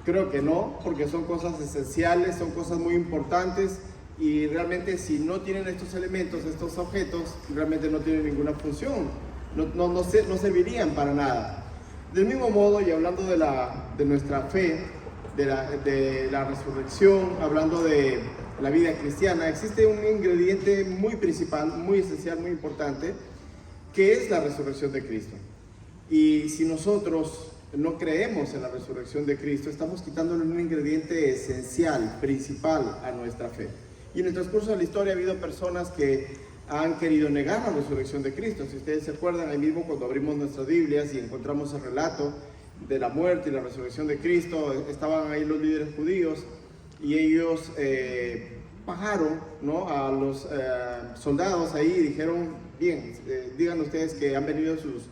Creo que no, porque son cosas esenciales, son cosas muy importantes y realmente si no tienen estos elementos, estos objetos, realmente no tienen ninguna función, no servirían para nada. Del mismo modo, y hablando de nuestra fe, de la resurrección, hablando de la vida cristiana, existe un ingrediente muy principal, muy esencial, muy importante, que es la resurrección de Cristo. Y si nosotros no creemos en la resurrección de Cristo, estamos quitándole un ingrediente esencial, principal a nuestra fe. Y en el transcurso de la historia ha habido personas que han querido negar la resurrección de Cristo. Si ustedes se acuerdan, ahí mismo cuando abrimos nuestras Biblias y encontramos el relato de la muerte y la resurrección de Cristo, estaban ahí los líderes judíos y ellos bajaron, ¿no?, a los soldados ahí y dijeron: bien, digan ustedes que han venido sus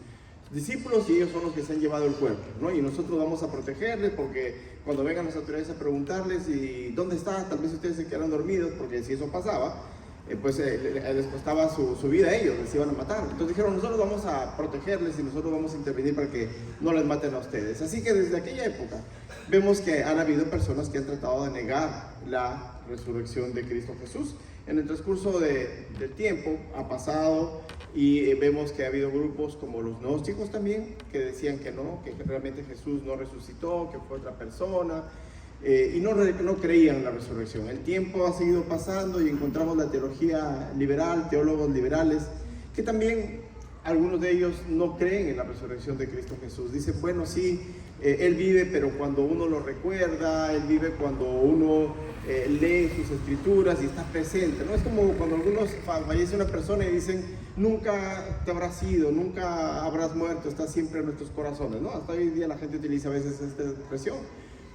discípulos y ellos son los que se han llevado el cuerpo, ¿no? Y nosotros vamos a protegerles porque cuando vengan las autoridades a preguntarles y dónde está, tal vez ustedes se quedaron dormidos, porque si eso pasaba, pues les costaba su vida a ellos, les iban a matar. Entonces dijeron: nosotros vamos a protegerles y nosotros vamos a intervenir para que no les maten a ustedes. Así que desde aquella época vemos que han habido personas que han tratado de negar la resurrección de Cristo Jesús. En el transcurso del tiempo ha pasado y vemos que ha habido grupos como los gnósticos también, que decían que no, que realmente Jesús no resucitó, que fue otra persona, y no creían en la resurrección. El tiempo ha seguido pasando y encontramos la teología liberal, teólogos liberales, que también algunos de ellos no creen en la resurrección de Cristo Jesús. Dicen: bueno, sí, Él vive, pero cuando uno lo recuerda, Él vive cuando uno lee sus escrituras y está presente, ¿no? Es como cuando algunos fallece una persona y dicen: nunca te habrás ido, nunca habrás muerto, estás siempre en nuestros corazones, ¿no? Hasta hoy en día la gente utiliza a veces esta expresión.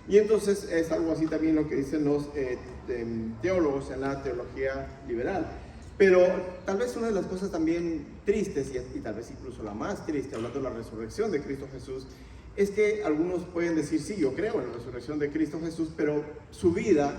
Y entonces es algo así también lo que dicen los teólogos en la teología liberal. Pero tal vez una de las cosas también tristes, y tal vez incluso la más triste, hablando de la resurrección de Cristo Jesús, es que algunos pueden decir: sí, yo creo en la resurrección de Cristo Jesús, pero su vida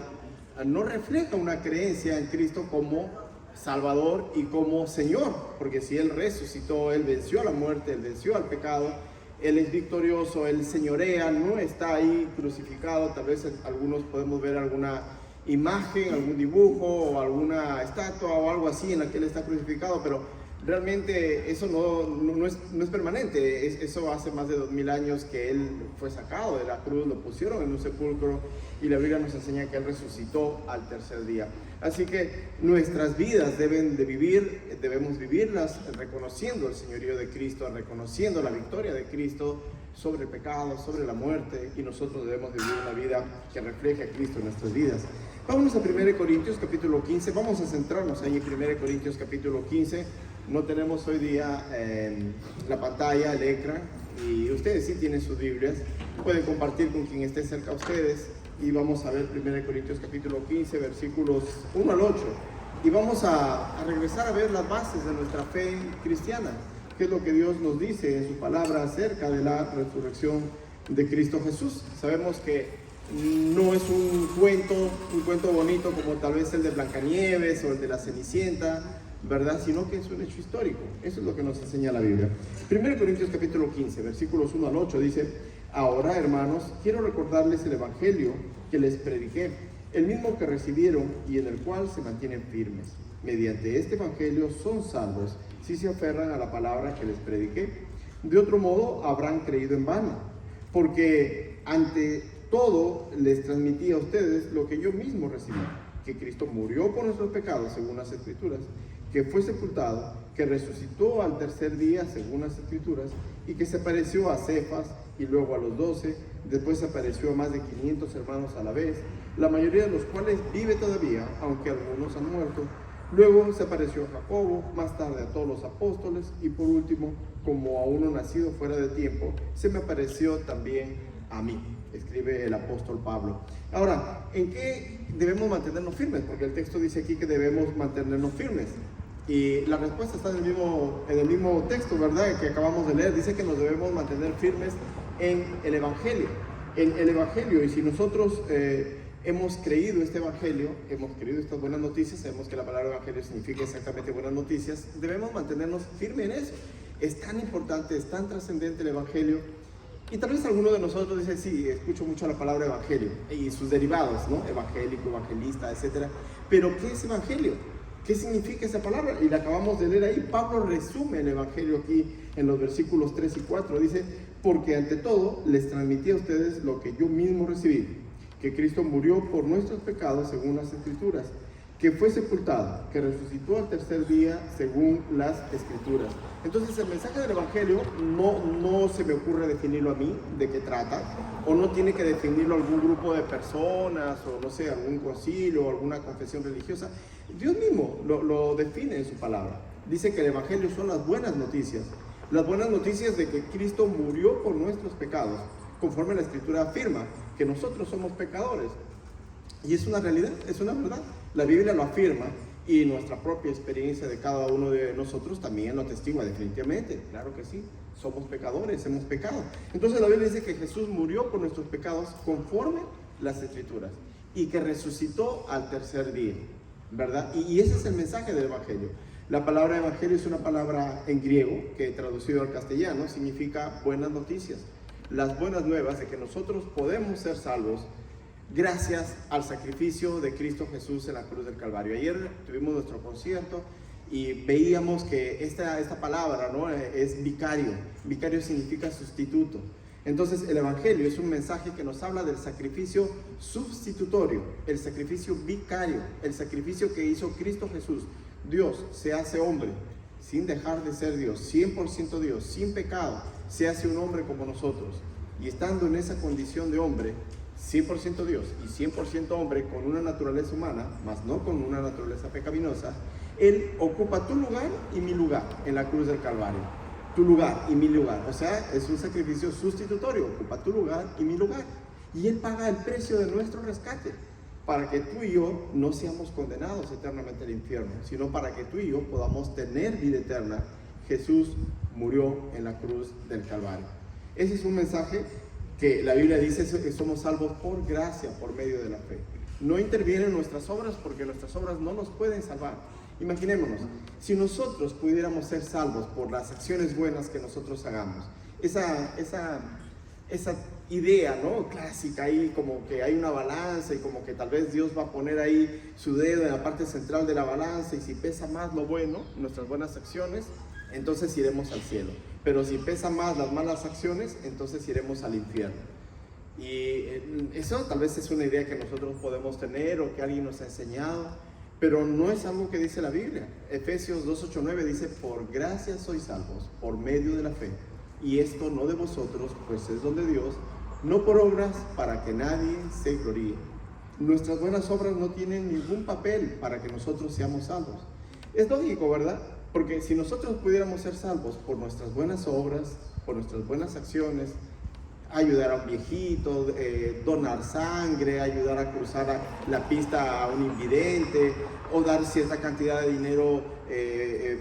no refleja una creencia en Cristo como Salvador y como Señor, porque si Él resucitó, Él venció a la muerte, Él venció al pecado, Él es victorioso, Él señorea, no está ahí crucificado. Tal vez algunos podemos ver alguna imagen, algún dibujo o alguna estatua o algo así en la que Él está crucificado, pero realmente eso no es permanente. Eso hace más de 2000 años que Él fue sacado de la cruz, lo pusieron en un sepulcro y la Biblia nos enseña que Él resucitó al tercer día. Así que nuestras vidas debemos vivirlas reconociendo el señorío de Cristo, reconociendo la victoria de Cristo sobre el pecado, sobre la muerte, y nosotros debemos vivir una vida que refleje a Cristo en nuestras vidas. Vámonos a 1 Corintios capítulo 15, vamos a centrarnos ahí en 1 Corintios capítulo 15. No tenemos hoy día la pantalla, el ecran, y ustedes sí tienen sus Biblias, pueden compartir con quien esté cerca a ustedes, y vamos a ver 1 Corintios capítulo 15, versículos 1 al 8, y vamos a regresar a ver las bases de nuestra fe cristiana, qué es lo que Dios nos dice en su palabra acerca de la resurrección de Cristo Jesús. Sabemos que no es un cuento bonito como tal vez el de Blancanieves o el de la Cenicienta, ¿verdad? Sino que es un hecho histórico. Eso es lo que nos enseña la Biblia. 1 Corintios capítulo 15, versículos 1 al 8 dice: ahora, hermanos, quiero recordarles el evangelio que les prediqué, el mismo que recibieron y en el cual se mantienen firmes. Mediante este evangelio son salvos si se aferran a la palabra que les prediqué. De otro modo habrán creído en vano, porque ante todo les transmití a ustedes lo que yo mismo recibí: que Cristo murió por nuestros pecados según las Escrituras, que fue sepultado, que resucitó al tercer día según las Escrituras, y que se apareció a Cefas y luego a los 12, después se apareció a más de 500 hermanos a la vez, la mayoría de los cuales vive todavía, aunque algunos han muerto. Luego se apareció a Jacobo, más tarde a todos los apóstoles, y por último, como a uno nacido fuera de tiempo, se me apareció también a mí, escribe el apóstol Pablo. Ahora, ¿en qué debemos mantenernos firmes? Porque el texto dice aquí que debemos mantenernos firmes. Y la respuesta está en el mismo texto, ¿verdad?, que acabamos de leer. Dice que nos debemos mantener firmes en el Evangelio. En el Evangelio, y si nosotros hemos creído este Evangelio, hemos creído estas buenas noticias, sabemos que la palabra Evangelio significa exactamente buenas noticias, debemos mantenernos firmes en eso. Es tan importante, es tan trascendente el Evangelio, Y tal vez alguno de nosotros dice, sí, escucho mucho la palabra evangelio y sus derivados, ¿no? Evangélico, evangelista, etc. Pero, ¿qué es evangelio? ¿Qué significa esa palabra? Y la acabamos de leer ahí. Pablo resume el evangelio aquí en los versículos 3 y 4. Dice, porque ante todo les transmití a ustedes lo que yo mismo recibí, que Cristo murió por nuestros pecados según las Escrituras, que fue sepultado, que resucitó al tercer día según las Escrituras. Entonces el mensaje del Evangelio no se me ocurre definirlo a mí, de qué trata, o no tiene que definirlo algún grupo de personas, o no sé, algún concilio, o alguna confesión religiosa. Dios mismo lo define en su palabra. Dice que el Evangelio son las buenas noticias de que Cristo murió por nuestros pecados, conforme la Escritura afirma que nosotros somos pecadores. Y es una realidad, es una verdad. La Biblia lo afirma y nuestra propia experiencia de cada uno de nosotros también lo atestigua definitivamente. Claro que sí, somos pecadores, hemos pecado. Entonces la Biblia dice que Jesús murió por nuestros pecados conforme las Escrituras y que resucitó al tercer día, ¿verdad? Y ese es el mensaje del Evangelio. La palabra evangelio es una palabra en griego que traducido al castellano significa buenas noticias. Las buenas nuevas de que nosotros podemos ser salvos gracias al sacrificio de Cristo Jesús en la cruz del Calvario. Ayer tuvimos nuestro concierto y veíamos que esta palabra, ¿no?, es vicario. Vicario significa sustituto. Entonces el Evangelio es un mensaje que nos habla del sacrificio sustitutorio, el sacrificio vicario, el sacrificio que hizo Cristo Jesús. Dios se hace hombre sin dejar de ser Dios, 100% Dios, sin pecado, se hace un hombre como nosotros. Y estando en esa condición de hombre, 100% Dios y 100% hombre con una naturaleza humana, mas no con una naturaleza pecaminosa, Él ocupa tu lugar y mi lugar en la cruz del Calvario. Tu lugar y mi lugar, o sea, es un sacrificio sustitutorio, ocupa tu lugar y mi lugar. Y Él paga el precio de nuestro rescate, para que tú y yo no seamos condenados eternamente al infierno, sino para que tú y yo podamos tener vida eterna. Jesús murió en la cruz del Calvario. Ese es un mensaje que la Biblia dice que somos salvos por gracia, por medio de la fe. No intervienen nuestras obras porque nuestras obras no nos pueden salvar. Imaginémonos, si nosotros pudiéramos ser salvos por las acciones buenas que nosotros hagamos, esa idea, ¿no?, clásica ahí, como que hay una balanza y como que tal vez Dios va a poner ahí su dedo en la parte central de la balanza y si pesa más lo bueno, nuestras buenas acciones, entonces iremos al cielo. Pero si pesa más las malas acciones, entonces iremos al infierno. Y eso tal vez es una idea que nosotros podemos tener o que alguien nos ha enseñado, pero no es algo que dice la Biblia. Efesios 2:8-9 dice, por gracia sois salvos, por medio de la fe. Y esto no de vosotros, pues es don de Dios, no por obras, para que nadie se gloríe. Nuestras buenas obras no tienen ningún papel para que nosotros seamos salvos. Es lógico, ¿verdad? Porque si nosotros pudiéramos ser salvos por nuestras buenas obras, por nuestras buenas acciones, ayudar a un viejito, donar sangre, ayudar a cruzar la pista a un invidente, o dar cierta cantidad de dinero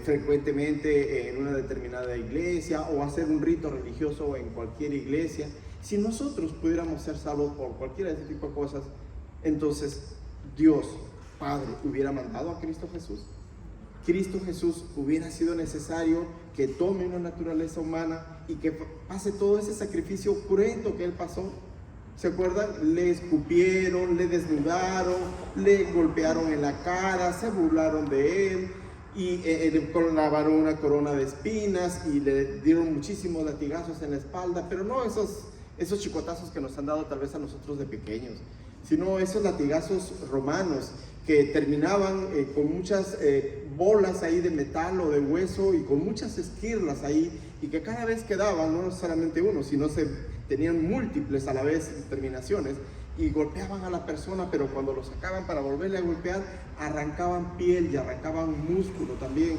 frecuentemente en una determinada iglesia, o hacer un rito religioso en cualquier iglesia. Si nosotros pudiéramos ser salvos por cualquiera de ese tipo de cosas, entonces Dios Padre hubiera mandado a Cristo Jesús. Cristo Jesús hubiera sido necesario que tome una naturaleza humana y que pase todo ese sacrificio cruento que Él pasó. ¿Se acuerdan? Le escupieron, le desnudaron, le golpearon en la cara, se burlaron de Él y le clavaron una corona de espinas y le dieron muchísimos latigazos en la espalda, pero no esos chicotazos que nos han dado tal vez a nosotros de pequeños, sino esos latigazos romanos que terminaban con muchas bolas ahí de metal o de hueso y con muchas esquirlas ahí, y que cada vez que daban, no solamente uno, sino tenían múltiples a la vez terminaciones, y golpeaban a la persona, pero cuando lo sacaban para volverle a golpear, arrancaban piel y arrancaban músculo también.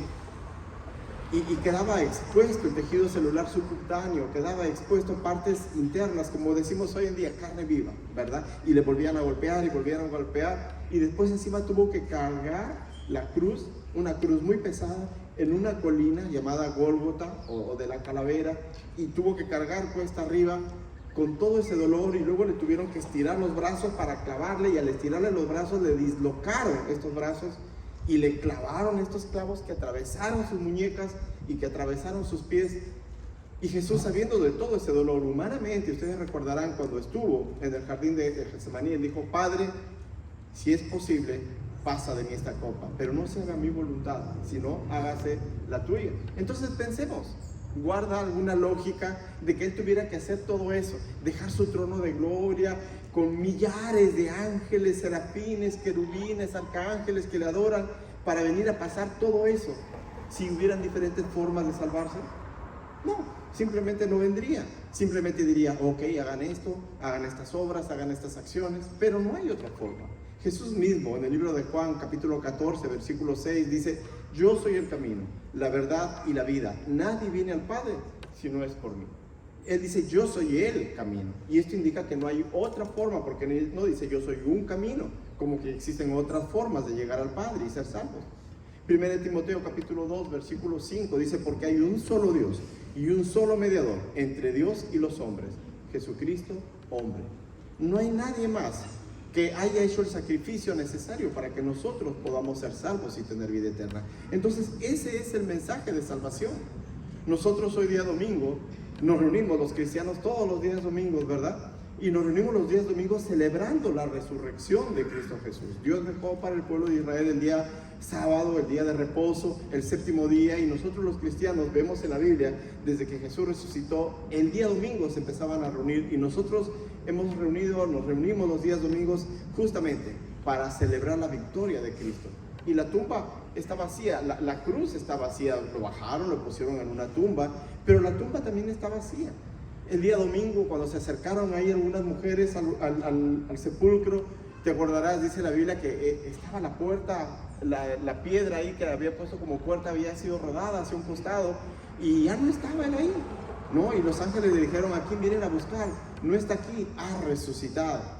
Y quedaba expuesto el tejido celular subcutáneo, quedaba expuesto partes internas, como decimos hoy en día, carne viva, ¿verdad? Y le volvían a golpear y volvían a golpear, y después encima tuvo que cargar la cruz, una cruz muy pesada, en una colina llamada Gólgota o de la calavera, y tuvo que cargar cuesta arriba con todo ese dolor, y luego le tuvieron que estirar los brazos para clavarle, y al estirarle los brazos le dislocaron estos brazos y le clavaron estos clavos que atravesaron sus muñecas y que atravesaron sus pies. Y Jesús, sabiendo de todo ese dolor humanamente, ustedes recordarán cuando estuvo en el jardín de Getsemaní, él dijo: Padre, si es posible, pasa de mí esta copa, pero no se haga mi voluntad, sino hágase la tuya. Entonces pensemos, ¿guarda alguna lógica de que él tuviera que hacer todo eso? Dejar su trono de gloria con millares de ángeles, serafines, querubines, arcángeles que le adoran, para venir a pasar todo eso, si hubieran diferentes formas de salvarse. No, simplemente no vendría. Simplemente diría: ok, hagan esto, hagan estas obras, hagan estas acciones, pero no hay otra forma. Jesús mismo, en el libro de Juan, capítulo 14, versículo 6, dice: yo soy el camino, la verdad y la vida. Nadie viene al Padre si no es por mí. Él dice: yo soy el camino. Y esto indica que no hay otra forma, porque él no dice: yo soy un camino, como que existen otras formas de llegar al Padre y ser salvos. 1 Timoteo capítulo 2, versículo 5 dice: porque hay un solo Dios y un solo mediador entre Dios y los hombres, Jesucristo, hombre. No hay nadie más que haya hecho el sacrificio necesario para que nosotros podamos ser salvos y tener vida eterna. Entonces ese es el mensaje de salvación. Nosotros hoy día domingo nos reunimos, los cristianos, todos los días domingos, ¿verdad? Y nos reunimos los días domingos celebrando la resurrección de Cristo Jesús. Dios dejó para el pueblo de Israel el día sábado, el día de reposo, el séptimo día, y nosotros los cristianos vemos en la Biblia, desde que Jesús resucitó, el día domingo se empezaban a reunir, y nosotros nos reunimos los días domingos justamente para celebrar la victoria de Cristo. Y la tumba está vacía, la cruz está vacía, lo bajaron, lo pusieron en una tumba, pero la tumba también está vacía. El día domingo, cuando se acercaron ahí algunas mujeres al sepulcro, te acordarás, dice la Biblia, que estaba la puerta, la piedra ahí que había puesto como puerta había sido rodada hacia un costado, y ya no estaba él ahí, ¿no? Y los ángeles le dijeron: ¿a quién vienen a buscar? No está aquí, ha resucitado.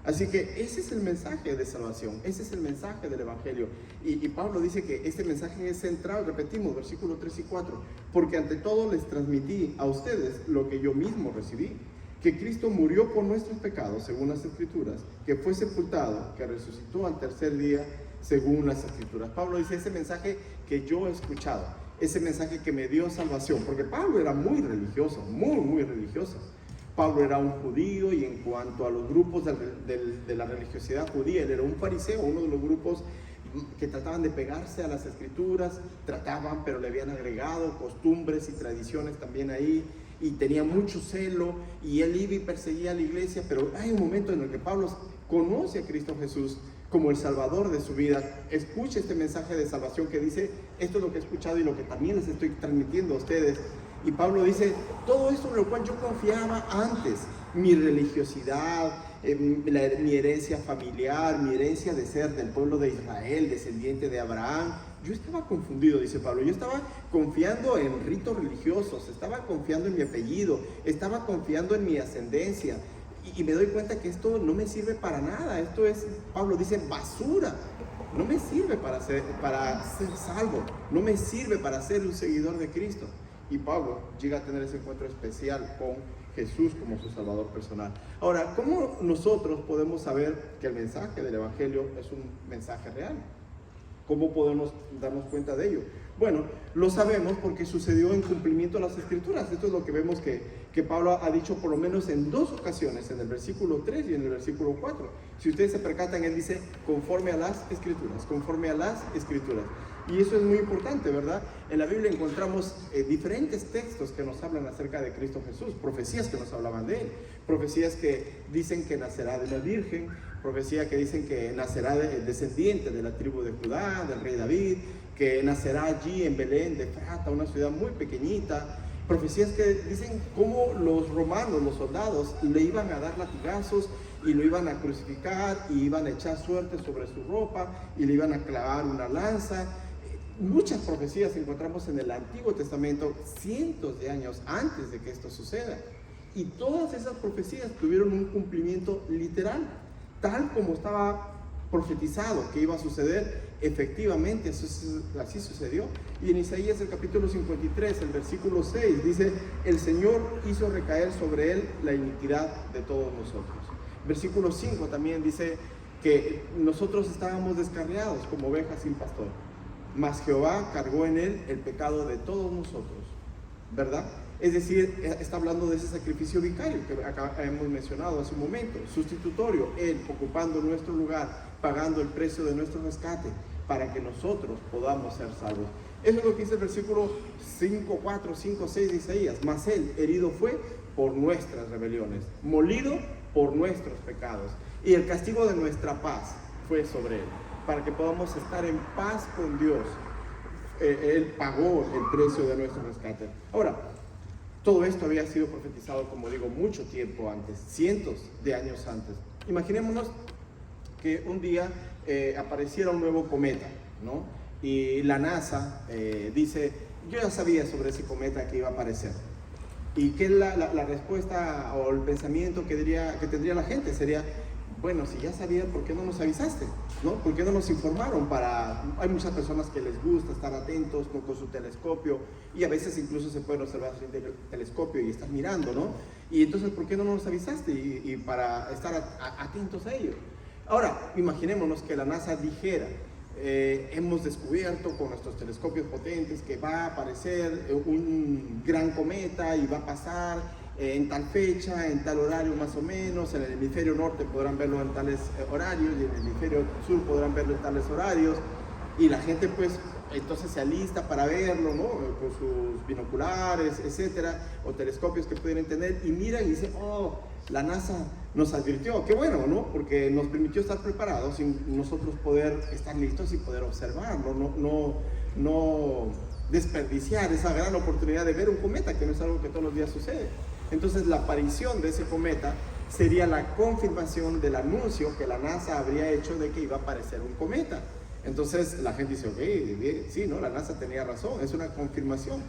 Así que ese es el mensaje de salvación, ese es el mensaje del Evangelio. Y Pablo dice que este mensaje es central, repetimos, versículos 3 y 4, porque ante todo les transmití a ustedes lo que yo mismo recibí, que Cristo murió por nuestros pecados, según las Escrituras, que fue sepultado, que resucitó al tercer día, según las Escrituras. Pablo dice: ese mensaje que yo he escuchado, ese mensaje que me dio salvación, porque Pablo era muy religioso, muy religioso. Pablo era un judío, y en cuanto a los grupos de la religiosidad judía, él era un fariseo, uno de los grupos que trataban de pegarse a las Escrituras, pero le habían agregado costumbres y tradiciones también ahí, y tenía mucho celo, y él iba y perseguía a la iglesia. Pero hay un momento en el que Pablo conoce a Cristo Jesús como el Salvador de su vida, escucha este mensaje de salvación que dice: esto es lo que he escuchado y lo que también les estoy transmitiendo a ustedes. Y Pablo dice: todo esto en lo cual yo confiaba antes, mi religiosidad, mi herencia familiar, mi herencia de ser del pueblo de Israel, descendiente de Abraham, yo estaba confundido, dice Pablo. Yo estaba confiando en ritos religiosos, estaba confiando en mi apellido, estaba confiando en mi ascendencia, y me doy cuenta que esto no me sirve para nada. Esto es, Pablo dice, basura. No me sirve para ser salvo, no me sirve para ser un seguidor de Cristo. Y Pablo llega a tener ese encuentro especial con Jesús como su Salvador personal. Ahora, ¿cómo nosotros podemos saber que el mensaje del Evangelio es un mensaje real? ¿Cómo podemos darnos cuenta de ello? Bueno, lo sabemos porque sucedió en cumplimiento de las Escrituras. Esto es lo que vemos que Pablo ha dicho por lo menos en dos ocasiones, en el versículo 3 y en el versículo 4. Si ustedes se percatan, él dice: conforme a las Escrituras, conforme a las Escrituras. Y eso es muy importante, ¿verdad? En la Biblia encontramos diferentes textos que nos hablan acerca de Cristo Jesús, profecías que nos hablaban de él, profecías que dicen que nacerá de la Virgen, profecías que dicen que nacerá descendiente de la tribu de Judá, del rey David, que nacerá allí en Belén de Efrata, una ciudad muy pequeñita. Profecías que dicen cómo los romanos, los soldados, le iban a dar latigazos y lo iban a crucificar, y iban a echar suerte sobre su ropa, y le iban a clavar una lanza. Muchas profecías encontramos en el Antiguo Testamento cientos de años antes de que esto suceda, y todas esas profecías tuvieron un cumplimiento literal, tal como estaba profetizado que iba a suceder. Efectivamente así sucedió. Y en Isaías el capítulo 53, el versículo 6 dice: el Señor hizo recaer sobre él la iniquidad de todos nosotros. Versículo 5 también dice que nosotros estábamos descarriados como ovejas sin pastor, mas Jehová cargó en él el pecado de todos nosotros, ¿verdad? Es decir, está hablando de ese sacrificio vicario que acá hemos mencionado hace un momento, sustitutorio, Él ocupando nuestro lugar, pagando el precio de nuestro rescate para que nosotros podamos ser salvos. Eso es lo que dice el versículo 5, 4, 5, 6 de Isaías. Mas Él herido fue por nuestras rebeliones, molido por nuestros pecados, y el castigo de nuestra paz fue sobre Él, para que podamos estar en paz con Dios. Él pagó el precio de nuestro rescate. Ahora, todo esto había sido profetizado, como digo, mucho tiempo antes, cientos de años antes. Imaginémonos que un día apareciera un nuevo cometa, ¿no? Y la NASA dice, yo ya sabía sobre ese cometa que iba a aparecer. ¿Y qué es la respuesta o el pensamiento que tendría la gente? Sería, bueno, si ya sabían, ¿por qué no nos avisaste? ¿No? ¿Por qué no nos informaron? Hay muchas personas que les gusta estar atentos con su telescopio, y a veces incluso se puede observar sin telescopio y estar mirando, ¿no? Y entonces, ¿por qué no nos avisaste? Y para estar atentos a ello. Ahora, imaginémonos que la NASA dijera, hemos descubierto con nuestros telescopios potentes que va a aparecer un gran cometa y va a pasar en tal fecha, en tal horario más o menos. En el hemisferio norte podrán verlo en tales horarios, y en el hemisferio sur podrán verlo en tales horarios, y la gente pues entonces se alista para verlo, ¿no? Con sus binoculares, etcétera, o telescopios que pueden tener, y miran y dicen, oh, la NASA nos advirtió. Qué bueno, ¿no? Porque nos permitió estar preparados y nosotros poder estar listos y poder observarlo, no desperdiciar esa gran oportunidad de ver un cometa, que no es algo que todos los días sucede. Entonces, la aparición de ese cometa sería la confirmación del anuncio que la NASA habría hecho de que iba a aparecer un cometa. Entonces, la gente dice, ok, sí, ¿no? La NASA tenía razón, es una confirmación.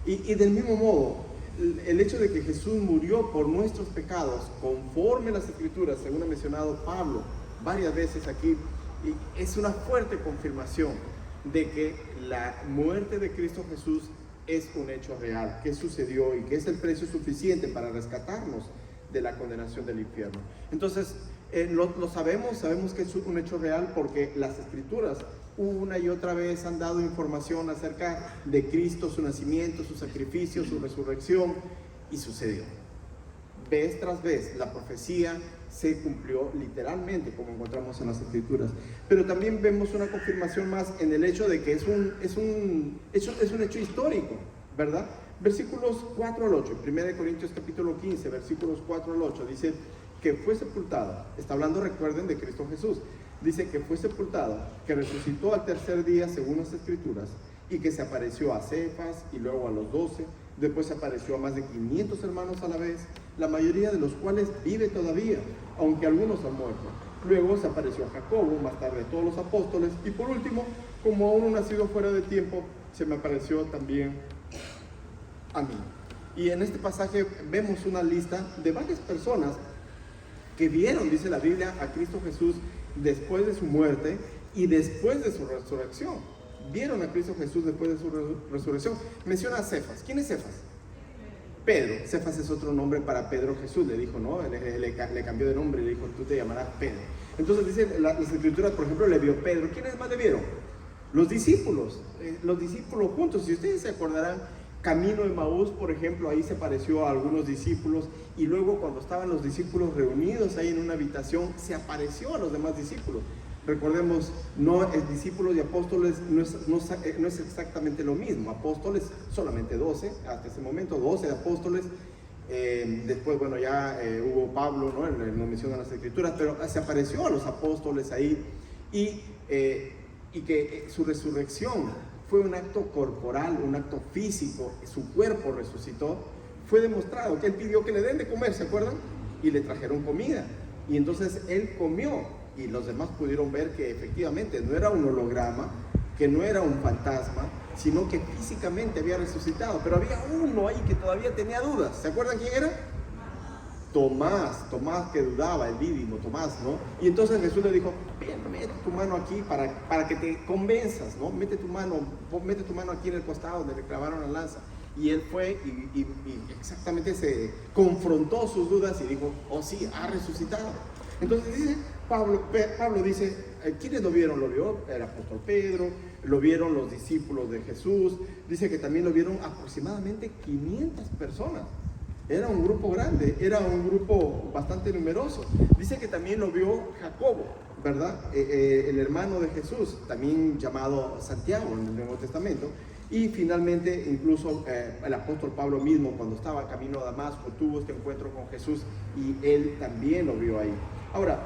Y del mismo modo, el hecho de que Jesús murió por nuestros pecados, conforme a las Escrituras, según ha mencionado Pablo varias veces aquí, es una fuerte confirmación de que la muerte de Cristo Jesús es un hecho real, que sucedió y que es el precio suficiente para rescatarnos de la condenación del infierno. Entonces, lo sabemos que es un hecho real porque las Escrituras una y otra vez han dado información acerca de Cristo, su nacimiento, su sacrificio, su resurrección, y sucedió. Vez tras vez la profecía se cumplió literalmente, como encontramos en las Escrituras. Pero también vemos una confirmación más en el hecho de que es un hecho histórico, ¿verdad? Versículos 4 al 8, 1 Corintios capítulo 15, versículos 4 al 8, dice que fue sepultado. Está hablando, recuerden, de Cristo Jesús. Dice que fue sepultado, que resucitó al tercer día según las Escrituras, y que se apareció a Cefas y luego a los 12, después se apareció a más de 500 hermanos a la vez, la mayoría de los cuales vive todavía, aunque algunos han muerto. Luego se apareció a Jacobo, más tarde a todos los apóstoles, y por último, como aún no nacido fuera de tiempo, se me apareció también a mí. Y en este pasaje vemos una lista de varias personas que vieron, dice la Biblia, a Cristo Jesús después de su muerte y después de su resurrección. Vieron a Cristo Jesús después de su resurrección. Menciona a Cefas. ¿Quién es Cefas? Pedro. Cefas es otro nombre para Pedro. Jesús le dijo, ¿no? Le cambió de nombre y le dijo, tú te llamarás Pedro. Entonces dice las Escrituras, por ejemplo, le vio Pedro. ¿Quiénes más le vieron? Los discípulos juntos. Si ustedes se acordarán, camino de Maús, por ejemplo, ahí se pareció a algunos discípulos, y luego cuando estaban los discípulos reunidos ahí en una habitación, se apareció a los demás discípulos. Recordemos, discípulos y apóstoles no es exactamente lo mismo. Apóstoles solamente 12, hasta ese momento 12 apóstoles. Después, bueno, ya hubo Pablo, ¿no? Lo mencionan las Escrituras, pero se apareció a los apóstoles ahí, y que su resurrección fue un acto corporal, un acto físico. Su cuerpo resucitó. Fue demostrado que él pidió que le den de comer, ¿se acuerdan? Y le trajeron comida, y entonces él comió, y los demás pudieron ver que efectivamente no era un holograma, que no era un fantasma, sino que físicamente había resucitado. Pero había uno ahí que todavía tenía dudas. ¿Se acuerdan quién era? Tomás que dudaba, el dídimo Tomás, ¿no? Y entonces Jesús le dijo, ven, mete tu mano aquí para que te convenzas, ¿no? Mete tu mano aquí en el costado donde le clavaron la lanza. Y él fue y exactamente se confrontó sus dudas y dijo, oh sí, ha resucitado. Entonces dice Pablo dice, ¿quiénes lo vieron? Lo vio el apóstol Pedro, lo vieron los discípulos de Jesús, dice que también lo vieron aproximadamente 500 personas. Era un grupo grande, era un grupo bastante numeroso. Dice que también lo vio Jacobo, ¿verdad? El hermano de Jesús, también llamado Santiago en el Nuevo Testamento. Y finalmente, incluso el apóstol Pablo mismo, cuando estaba camino a Damasco, tuvo este encuentro con Jesús y él también lo vio ahí. Ahora,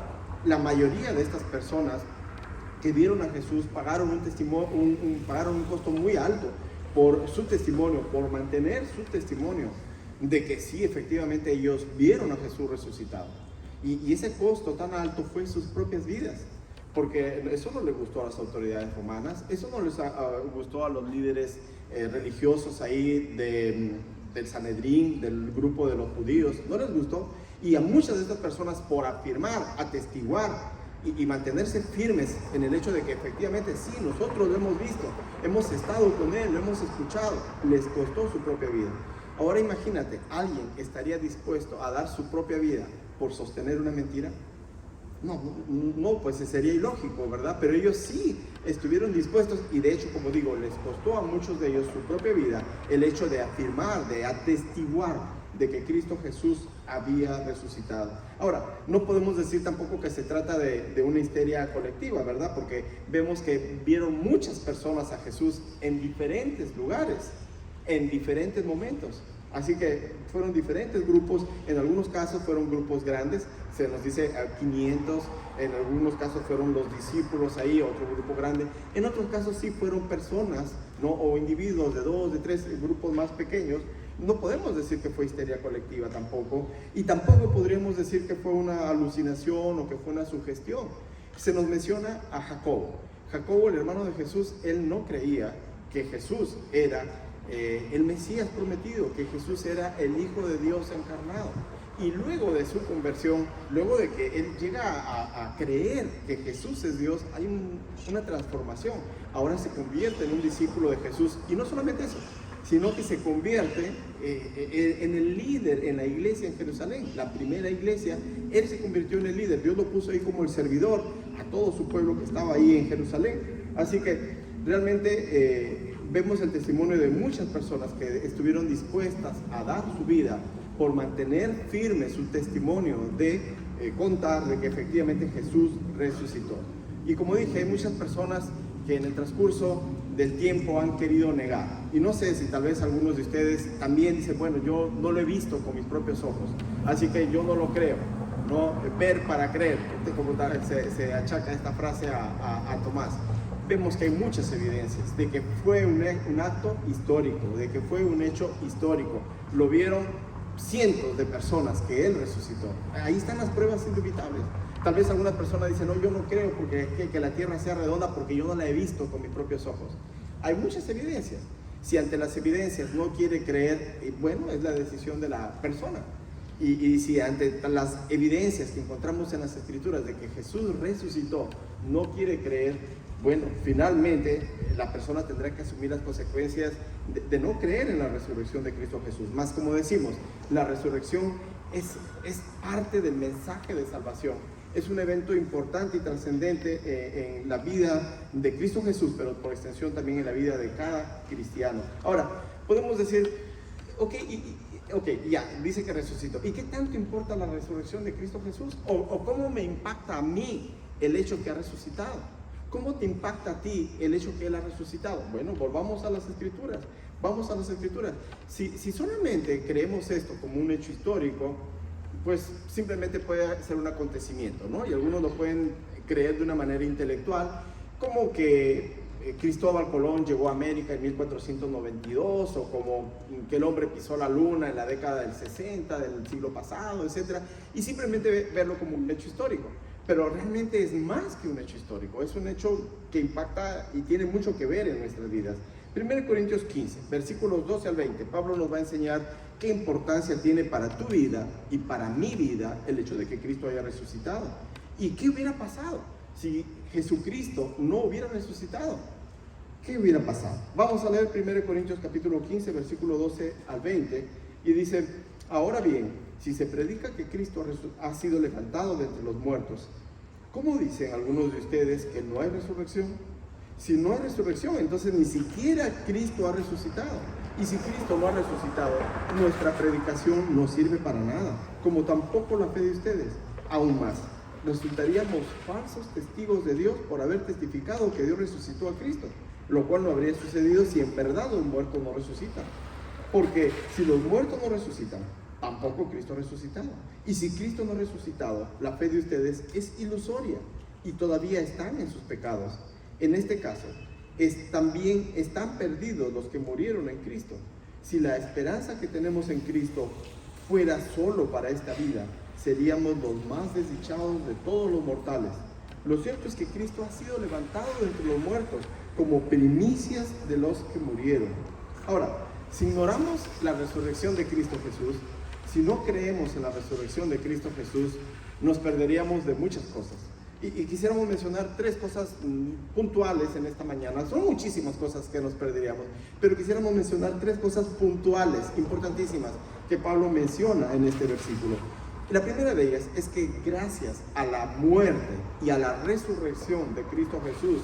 la mayoría de estas personas que vieron a Jesús pagaron pagaron un costo muy alto por su testimonio, por mantener su testimonio de que sí, efectivamente ellos vieron a Jesús resucitado. Y ese costo tan alto fue sus propias vidas, porque eso no le gustó a las autoridades romanas, eso no les gustó a los líderes religiosos ahí del Sanedrín, del grupo de los judíos, no les gustó. Y a muchas de estas personas, por afirmar, atestiguar y mantenerse firmes en el hecho de que efectivamente sí, nosotros lo hemos visto, hemos estado con él, lo hemos escuchado, les costó su propia vida. Ahora imagínate, ¿alguien estaría dispuesto a dar su propia vida por sostener una mentira? No, pues sería ilógico, ¿verdad? Pero ellos sí estuvieron dispuestos y de hecho, como digo, les costó a muchos de ellos su propia vida el hecho de afirmar, de atestiguar de que Cristo Jesús había resucitado. Ahora, no podemos decir tampoco que se trata de una histeria colectiva, ¿verdad? Porque vemos que vieron muchas personas a Jesús en diferentes lugares, en diferentes momentos. Así que fueron diferentes grupos, en algunos casos fueron grupos grandes, se nos dice 500, en algunos casos fueron los discípulos ahí, otro grupo grande, en otros casos sí fueron personas, ¿no? O individuos de 2, de 3 grupos más pequeños. No podemos decir que fue histeria colectiva tampoco, y tampoco podríamos decir que fue una alucinación o que fue una sugestión. Se nos menciona a Jacobo. Jacobo, el hermano de Jesús, él no creía que Jesús era el Mesías prometido, que Jesús era el Hijo de Dios encarnado. Y luego de su conversión, luego de que él llega a creer que Jesús es Dios, hay una transformación. Ahora se convierte en un discípulo de Jesús, y no solamente eso, sino que se convierte en el líder en la iglesia en Jerusalén, la primera iglesia. Él se convirtió en el líder, Dios lo puso ahí como el servidor a todo su pueblo que estaba ahí en Jerusalén. Así que realmente vemos el testimonio de muchas personas que estuvieron dispuestas a dar su vida por mantener firme su testimonio de contar de que efectivamente Jesús resucitó. Y como dije, hay muchas personas que en el transcurso del tiempo han querido negar. Y no sé si tal vez algunos de ustedes también dicen, bueno, yo no lo he visto con mis propios ojos, así que yo no lo creo, ¿no? Ver para creer, como se achaca esta frase a Tomás. Vemos que hay muchas evidencias de que fue un acto histórico, de que fue un hecho histórico. Lo vieron cientos de personas que él resucitó. Ahí están las pruebas indubitables. Tal vez alguna persona dice, no, yo no creo que la tierra sea redonda porque yo no la he visto con mis propios ojos. Hay muchas evidencias. Si ante las evidencias no quiere creer, bueno, es la decisión de la persona. Y si ante las evidencias que encontramos en las Escrituras de que Jesús resucitó, no quiere creer, bueno, finalmente la persona tendrá que asumir las consecuencias de no creer en la resurrección de Cristo Jesús. Más, como decimos, la resurrección es parte del mensaje de salvación. Es un evento importante y trascendente en la vida de Cristo Jesús, pero por extensión también en la vida de cada cristiano. Ahora, podemos decir, ok, ya, dice que resucitó. ¿Y qué tanto importa la resurrección de Cristo Jesús? ¿O cómo me impacta a mí el hecho que ha resucitado? ¿Cómo te impacta a ti el hecho que Él ha resucitado? Bueno, volvamos a las Escrituras. Vamos a las Escrituras. Si solamente creemos esto como un hecho histórico, pues simplemente puede ser un acontecimiento, ¿no? Y algunos lo pueden creer de una manera intelectual, como que Cristóbal Colón llegó a América en 1492, o como que el hombre pisó la luna en la década del 60 del siglo pasado, etc. Y simplemente verlo como un hecho histórico. Pero realmente es más que un hecho histórico, es un hecho que impacta y tiene mucho que ver en nuestras vidas. 1 Corintios 15, versículos 12 al 20, Pablo nos va a enseñar qué importancia tiene para tu vida y para mi vida el hecho de que Cristo haya resucitado. ¿Y qué hubiera pasado si Jesucristo no hubiera resucitado? ¿Qué hubiera pasado? Vamos a leer 1 Corintios capítulo 15, versículo 12 al 20, y dice, ahora bien, Si se predica que Cristo ha sido levantado de entre los muertos, ¿cómo dicen algunos de ustedes que no hay resurrección? Si no hay resurrección, entonces ni siquiera Cristo ha resucitado. Y si Cristo no ha resucitado, nuestra predicación no sirve para nada, como tampoco la fe de ustedes. Aún más, resultaríamos falsos testigos de Dios por haber testificado que Dios resucitó a Cristo, lo cual no habría sucedido si en verdad los muertos no resucitan. Porque si los muertos no resucitan, tampoco Cristo ha resucitado. Y si Cristo no ha resucitado, la fe de ustedes es ilusoria y todavía están en sus pecados. En este caso, también están perdidos los que murieron en Cristo. Si la esperanza que tenemos en Cristo fuera solo para esta vida, seríamos los más desdichados de todos los mortales. Lo cierto es que Cristo ha sido levantado de entre los muertos como primicias de los que murieron. Ahora, si ignoramos la resurrección de Cristo Jesús, si no creemos en la resurrección de Cristo Jesús, nos perderíamos de muchas cosas. Y quisiéramos mencionar 3 cosas puntuales en esta mañana. Son muchísimas cosas que nos perderíamos, pero quisiéramos mencionar 3 cosas puntuales, importantísimas, que Pablo menciona en este versículo. La primera de ellas es que gracias a la muerte y a la resurrección de Cristo Jesús,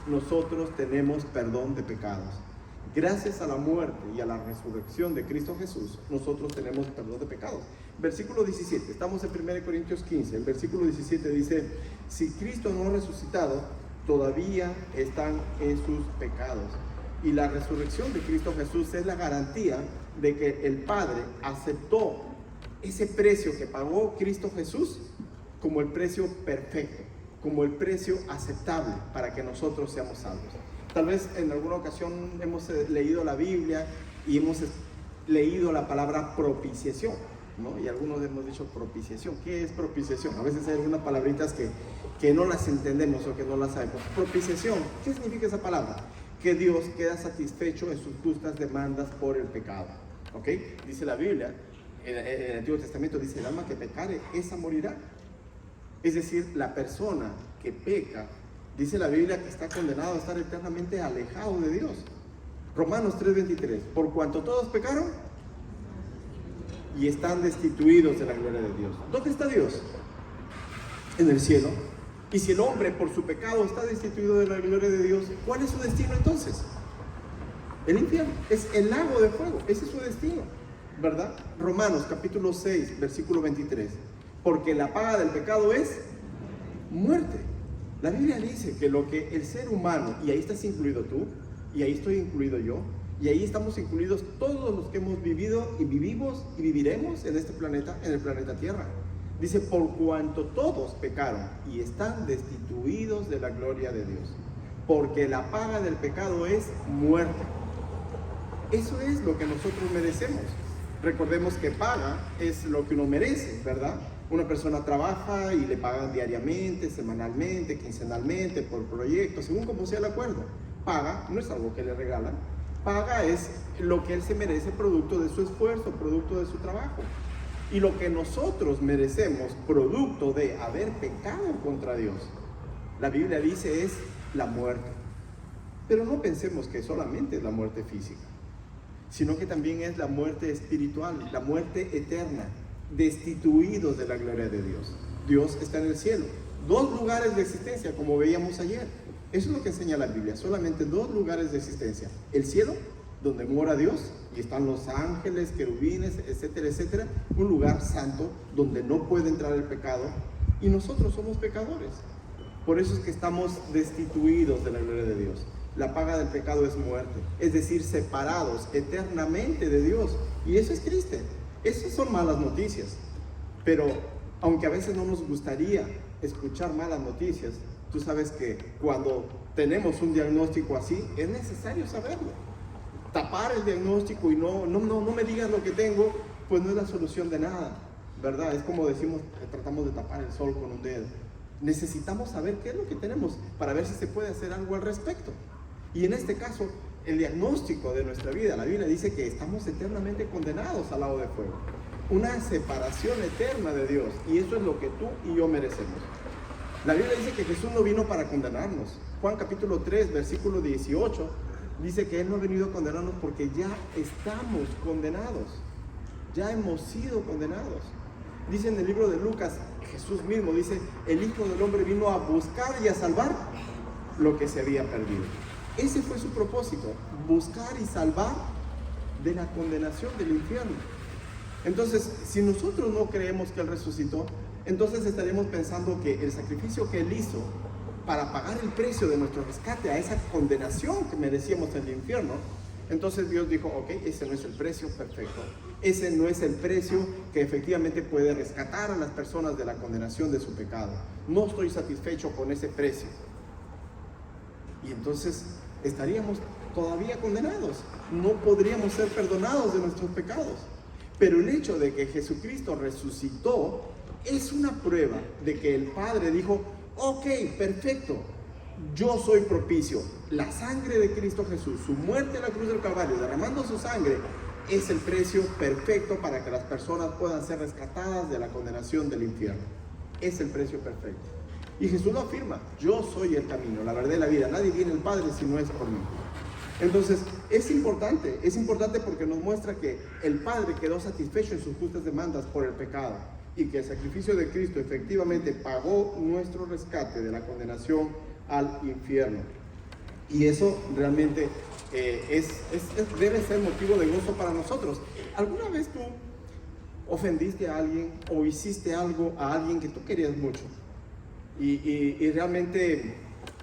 nosotros tenemos perdón de pecados. Gracias a la muerte y a la resurrección de Cristo Jesús, nosotros tenemos perdón de pecados. Versículo 17, estamos en 1 Corintios 15, el versículo 17 dice: si Cristo no ha resucitado, todavía están en sus pecados. Y la resurrección de Cristo Jesús es la garantía de que el Padre aceptó ese precio que pagó Cristo Jesús como el precio perfecto, como el precio aceptable para que nosotros seamos salvos. Tal vez en alguna ocasión hemos leído la Biblia y hemos leído la palabra propiciación, ¿no? Y algunos hemos dicho propiciación. ¿Qué es propiciación? A veces hay algunas palabritas que no las entendemos o que no las sabemos. Propiciación, ¿qué significa esa palabra? Que Dios queda satisfecho en sus justas demandas por el pecado, ¿ok? Dice la Biblia, en el Antiguo Testamento dice: el alma que pecare, esa morirá. Es decir, la persona que peca, dice la Biblia, que está condenado a estar eternamente alejado de Dios. Romanos 3:23, por cuanto todos pecaron y están destituidos de la gloria de Dios. ¿Dónde está Dios? En el cielo. Y si el hombre por su pecado está destituido de la gloria de Dios, ¿cuál es su destino entonces? El infierno, es el lago de fuego, ese es su destino, ¿verdad? Romanos capítulo 6, versículo 23, porque la paga del pecado es muerte. La Biblia dice que lo que el ser humano, y ahí estás incluido tú, y ahí estoy incluido yo, y ahí estamos incluidos todos los que hemos vivido y vivimos y viviremos en este planeta, en el planeta Tierra. Dice: por cuanto todos pecaron y están destituidos de la gloria de Dios, porque la paga del pecado es muerte. Eso es lo que nosotros merecemos. Recordemos que paga es lo que uno merece, ¿verdad? Una persona trabaja y le pagan diariamente, semanalmente, quincenalmente, por proyecto, según como sea el acuerdo. Paga no es algo que le regalan. Paga es lo que él se merece, producto de su esfuerzo, producto de su trabajo. Y lo que nosotros merecemos, producto de haber pecado contra Dios, la Biblia dice, es la muerte. Pero no pensemos que solamente es la muerte física, sino que también es la muerte espiritual, la muerte eterna, destituidos de la gloria de Dios. Dios está en el cielo. 2 lugares de existencia, como veíamos ayer. Eso es lo que enseña la Biblia, solamente 2 lugares de existencia. El cielo, donde mora Dios, y están los ángeles, querubines, etcétera, etcétera. Un lugar santo, donde no puede entrar el pecado, y nosotros somos pecadores. Por eso es que estamos destituidos de la gloria de Dios. La paga del pecado es muerte, es decir, separados eternamente de Dios. Y eso es triste. Esas son malas noticias. Pero aunque a veces no nos gustaría escuchar malas noticias, tú sabes que cuando tenemos un diagnóstico así, es necesario saberlo. Tapar el diagnóstico y no me digas lo que tengo, pues no es la solución de nada, ¿verdad? Es como decimos, tratamos de tapar el sol con un dedo. Necesitamos saber qué es lo que tenemos para ver si se puede hacer algo al respecto. Y en este caso, el diagnóstico de nuestra vida, la Biblia dice que estamos eternamente condenados al lago de fuego. Una separación eterna de Dios, y eso es lo que tú y yo merecemos. La Biblia dice que Jesús no vino para condenarnos. Juan capítulo 3, versículo 18, dice que Él no ha venido a condenarnos porque ya estamos condenados. Ya hemos sido condenados. Dice en el libro de Lucas, Jesús mismo dice, el Hijo del Hombre vino a buscar y a salvar lo que se había perdido. Ese fue su propósito, buscar y salvar de la condenación del infierno. Entonces, si nosotros no creemos que Él resucitó, entonces estaremos pensando que el sacrificio que Él hizo para pagar el precio de nuestro rescate a esa condenación que merecíamos en el infierno, entonces Dios dijo, ok, ese no es el precio perfecto, ese no es el precio que efectivamente puede rescatar a las personas de la condenación de su pecado. No estoy satisfecho con ese precio. Y entonces estaríamos todavía condenados, no podríamos ser perdonados de nuestros pecados. Pero el hecho de que Jesucristo resucitó es una prueba de que el Padre dijo, ok, perfecto, yo soy propicio. La sangre de Cristo Jesús, su muerte en la cruz del Calvario, derramando su sangre, es el precio perfecto para que las personas puedan ser rescatadas de la condenación del infierno. Es el precio perfecto. Y Jesús lo afirma, yo soy el camino, la verdad y la vida. Nadie viene al Padre si no es por mí. Entonces, es importante porque nos muestra que el Padre quedó satisfecho en sus justas demandas por el pecado y que el sacrificio de Cristo efectivamente pagó nuestro rescate de la condenación al infierno. Y eso realmente debe ser motivo de gozo para nosotros. ¿Alguna vez tú ofendiste a alguien o hiciste algo a alguien que tú querías mucho y realmente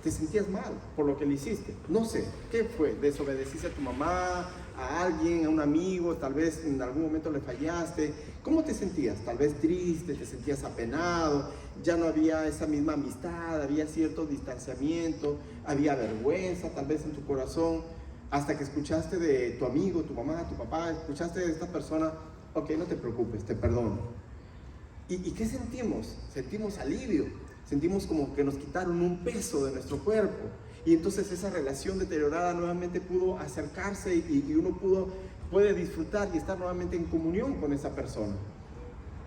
te sentías mal por lo que le hiciste? No sé, ¿qué fue? ¿Desobedeciste a tu mamá, a alguien, a un amigo? Tal vez en algún momento le fallaste. ¿Cómo te sentías? Tal vez triste, te sentías apenado, ya no había esa misma amistad, había cierto distanciamiento, había vergüenza tal vez en tu corazón, hasta que escuchaste de tu amigo, tu mamá, tu papá, escuchaste de esta persona, ok, no te preocupes, te perdono. ¿Y qué sentimos? Sentimos alivio. Sentimos como que nos quitaron un peso de nuestro cuerpo. Y entonces esa relación deteriorada nuevamente pudo acercarse y uno puede disfrutar y estar nuevamente en comunión con esa persona.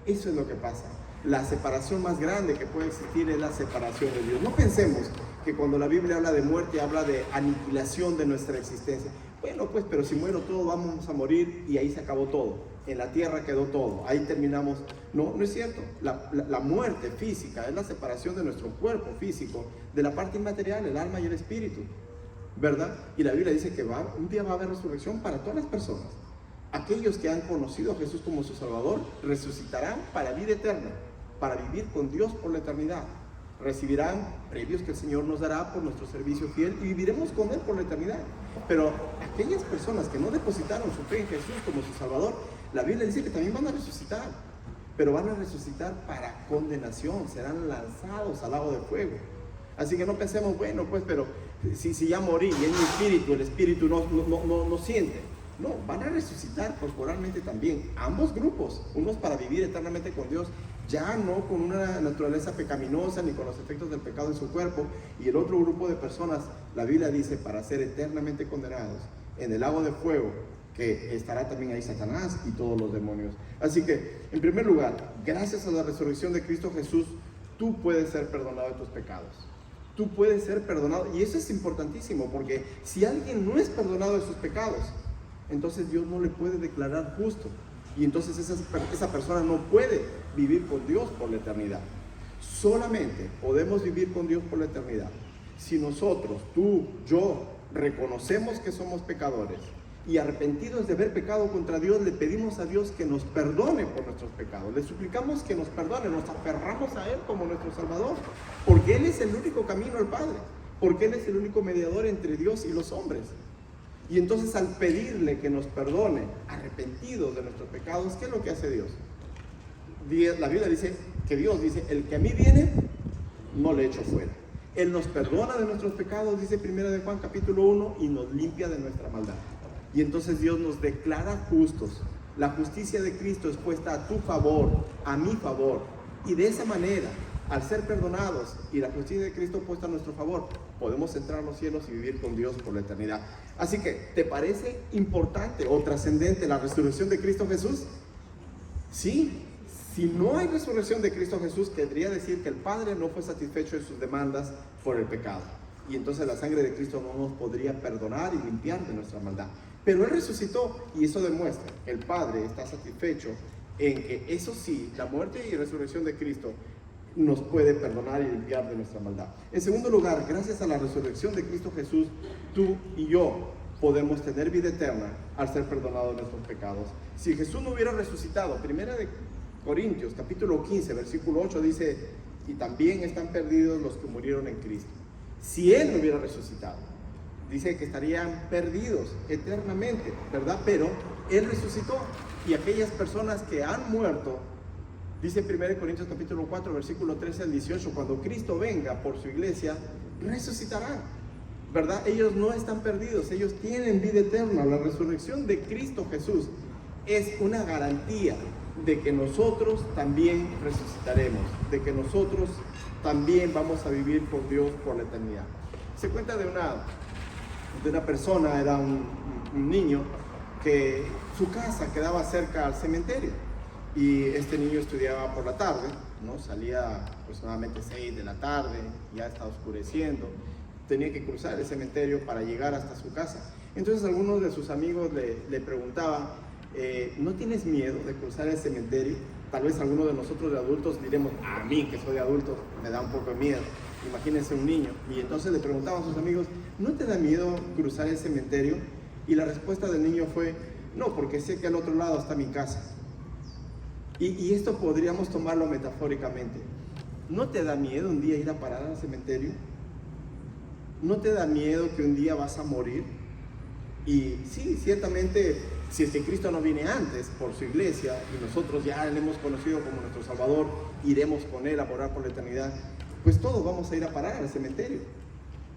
Eso es lo que pasa. La separación más grande que puede existir es la separación de Dios. No pensemos que cuando la Biblia habla de muerte, habla de aniquilación de nuestra existencia. Bueno, pues, pero si muero todo, vamos a morir y ahí se acabó todo. En la tierra quedó todo, ahí terminamos. No, no es cierto. La muerte física es la separación de nuestro cuerpo físico de la parte inmaterial, el alma y el espíritu, ¿verdad? Y la Biblia dice que un día va a haber resurrección para todas las personas. Aquellos que han conocido a Jesús como su Salvador resucitarán para vida eterna, para vivir con Dios por la eternidad. Recibirán premios que el Señor nos dará por nuestro servicio fiel y viviremos con Él por la eternidad. Pero aquellas personas que no depositaron su fe en Jesús como su Salvador, la Biblia dice que también van a resucitar, pero van a resucitar para condenación, serán lanzados al lago de fuego. Así que no pensemos, bueno, pues, pero si ya morí y en mi espíritu, el espíritu no siente. No, van a resucitar corporalmente también, ambos grupos, unos para vivir eternamente con Dios, ya no con una naturaleza pecaminosa ni con los efectos del pecado en su cuerpo, y el otro grupo de personas, la Biblia dice, para ser eternamente condenados en el lago de fuego, que estará también ahí Satanás y todos los demonios. Así que, en primer lugar, gracias a la resurrección de Cristo Jesús, tú puedes ser perdonado de tus pecados. Tú puedes ser perdonado, y eso es importantísimo, porque si alguien no es perdonado de sus pecados, entonces Dios no le puede declarar justo, y entonces esa persona no puede vivir con Dios por la eternidad. Solamente podemos vivir con Dios por la eternidad si nosotros, tú, yo, reconocemos que somos pecadores y arrepentidos de haber pecado contra Dios, le pedimos a Dios que nos perdone por nuestros pecados, le suplicamos que nos perdone, nos aferramos a Él como nuestro Salvador, porque Él es el único camino al Padre, porque Él es el único mediador entre Dios y los hombres. Y entonces, al pedirle que nos perdone, arrepentidos de nuestros pecados, ¿qué es lo que hace Dios? La Biblia dice que Dios dice, el que a mí viene, no le echo fuera. Él nos perdona de nuestros pecados, dice 1 de Juan capítulo 1, y nos limpia de nuestra maldad. Y entonces Dios nos declara justos. La justicia de Cristo es puesta a tu favor, a mi favor. Y de esa manera, al ser perdonados y la justicia de Cristo puesta a nuestro favor, podemos entrar a los cielos y vivir con Dios por la eternidad. Así que, ¿te parece importante o trascendente la resurrección de Cristo Jesús? Sí. Si no hay resurrección de Cristo Jesús, querría decir que el Padre no fue satisfecho en sus demandas por el pecado. Y entonces la sangre de Cristo no nos podría perdonar y limpiar de nuestra maldad. Pero Él resucitó, y eso demuestra que el Padre está satisfecho en que eso sí, la muerte y resurrección de Cristo nos puede perdonar y limpiar de nuestra maldad. En segundo lugar, gracias a la resurrección de Cristo Jesús, tú y yo podemos tener vida eterna al ser perdonados de nuestros pecados. Si Jesús no hubiera resucitado, 1 Corintios capítulo 15, versículo 8 dice, y también están perdidos los que murieron en Cristo. Si Él no hubiera resucitado, dice que estarían perdidos eternamente, ¿verdad? Pero Él resucitó, y aquellas personas que han muerto, dice 1 Corintios capítulo 4, versículo 13 al 18, cuando Cristo venga por su iglesia, resucitarán, ¿verdad? Ellos no están perdidos, ellos tienen vida eterna. La resurrección de Cristo Jesús es una garantía de que nosotros también resucitaremos, de que nosotros también vamos a vivir con Dios por la eternidad. Se cuenta de una persona, era un niño, que su casa quedaba cerca al cementerio, y este niño estudiaba por la tarde, ¿no? Salía aproximadamente 6 de la tarde, ya está oscureciendo, tenía que cruzar el cementerio para llegar hasta su casa. Entonces algunos de sus amigos le preguntaban, ¿no tienes miedo de cruzar el cementerio? Tal vez algunos de nosotros de adultos diremos, a mí que soy de adulto me da un poco de miedo, imagínense un niño. Y entonces le preguntaban a sus amigos, ¿no te da miedo cruzar el cementerio? Y la respuesta del niño fue, no, porque sé que al otro lado está mi casa. Y esto podríamos tomarlo metafóricamente. ¿No te da miedo un día ir a parar al cementerio? ¿No te da miedo que un día vas a morir? Y sí, ciertamente, si es que Cristo no viene antes por su iglesia y nosotros ya le hemos conocido como nuestro Salvador, iremos con Él a morar por la eternidad, pues todos vamos a ir a parar al cementerio.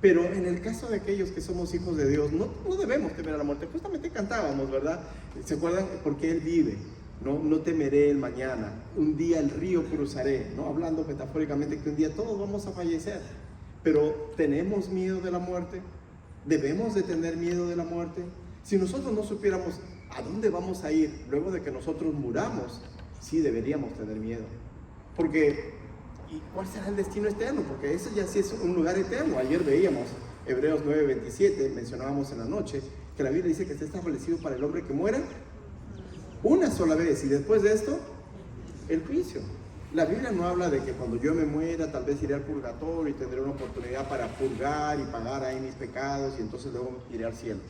Pero en el caso de aquellos que somos hijos de Dios, no debemos temer a la muerte. Justamente cantábamos, ¿verdad? ¿Se acuerdan? Porque Él vive. No temeré el mañana, un día el río cruzaré, ¿no? Hablando metafóricamente que un día todos vamos a fallecer. Pero ¿tenemos miedo de la muerte? ¿Debemos de tener miedo de la muerte? Si nosotros no supiéramos a dónde vamos a ir luego de que nosotros muramos, sí deberíamos tener miedo. Porque, ¿y cuál será el destino eterno? Porque eso ya sí es un lugar eterno. Ayer veíamos Hebreos 9:27, mencionábamos en la noche, que la Biblia dice que está establecido para el hombre que muera una sola vez, y después de esto, el juicio. La Biblia no habla de que cuando yo me muera, tal vez iré al purgatorio y tendré una oportunidad para purgar y pagar ahí mis pecados y entonces luego iré al cielo.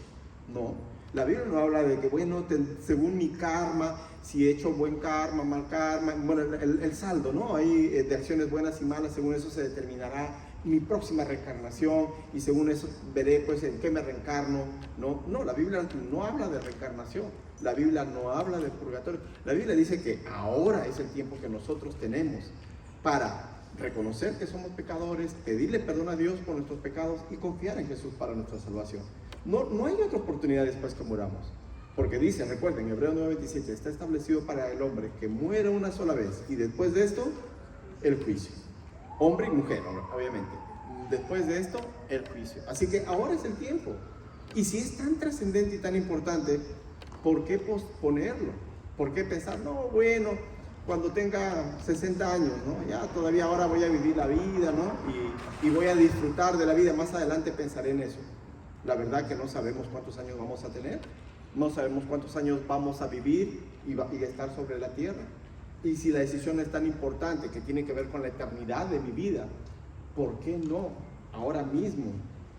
No, la Biblia no habla de que, bueno, según mi karma, si he hecho buen karma, mal karma, bueno, el saldo, ¿no? Hay de acciones buenas y malas, según eso se determinará mi próxima reencarnación y según eso veré pues en qué me reencarno. No, la Biblia no habla de reencarnación, la Biblia no habla de purgatorio. La Biblia dice que ahora es el tiempo que nosotros tenemos para reconocer que somos pecadores, pedirle perdón a Dios por nuestros pecados y confiar en Jesús para nuestra salvación. No hay otra oportunidad después que muramos, porque dice, recuerden, Hebreos 9:27, está establecido para el hombre que muera una sola vez y después de esto, el juicio. Hombre y mujer, obviamente. Después de esto, el juicio. Así que ahora es el tiempo. Y si es tan trascendente y tan importante, ¿por qué posponerlo? ¿Por qué pensar, no, bueno, cuando tenga 60 años, ¿no? Ya todavía ahora voy a vivir la vida, ¿no? Y voy a disfrutar de la vida, más adelante pensaré en eso. La verdad que no sabemos cuántos años vamos a tener, no sabemos cuántos años vamos a vivir y estar sobre la tierra. Y si la decisión es tan importante que tiene que ver con la eternidad de mi vida, ¿por qué no ahora mismo